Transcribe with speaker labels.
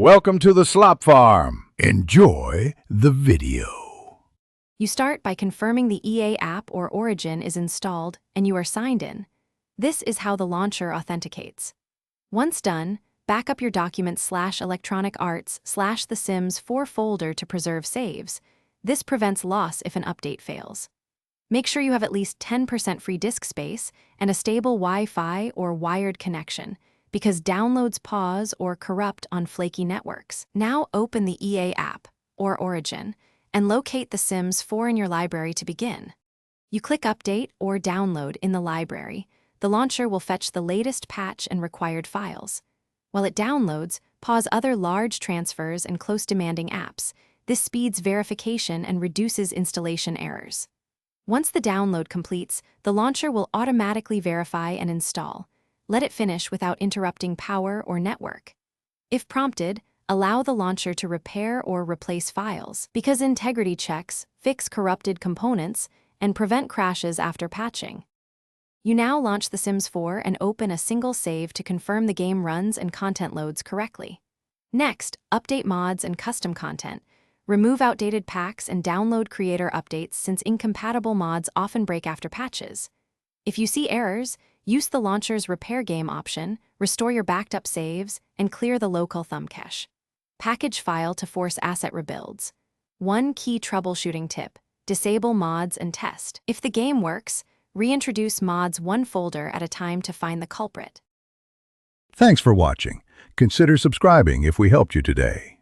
Speaker 1: Welcome to the Slop Farm. Enjoy the video.
Speaker 2: You start by confirming the EA app or origin is installed and you are signed in. This is how the launcher authenticates. Once done, back up your documents/electronic arts/The Sims 4 folder to preserve saves. This prevents loss if an update fails. Make sure you have at least 10% free disk space and a stable Wi-Fi or wired connection, because downloads pause or corrupt on flaky networks. Now open the EA app, or origin, and locate The Sims 4 in your library to begin. You click Update or Download in the library. The launcher will fetch the latest patch and required files. While it downloads, pause other large transfers and close demanding apps. This speeds verification and reduces installation errors. Once the download completes, the launcher will automatically verify and install. Let it finish without interrupting power or network. If prompted, allow the launcher to repair or replace files, because integrity checks fix corrupted components and prevent crashes after patching. You now launch The Sims 4 and open a single save to confirm the game runs and content loads correctly. Next, update mods and custom content. Remove outdated packs and download creator updates, since incompatible mods often break after patches. If you see errors, use the launcher's Repair Game option, restore your backed up saves, and clear the local thumb cache. Package file to force asset rebuilds. One key troubleshooting tip: disable mods and test. If the game works, reintroduce mods one folder at a time to find the culprit.
Speaker 1: Thanks for watching. Consider subscribing if we helped you today.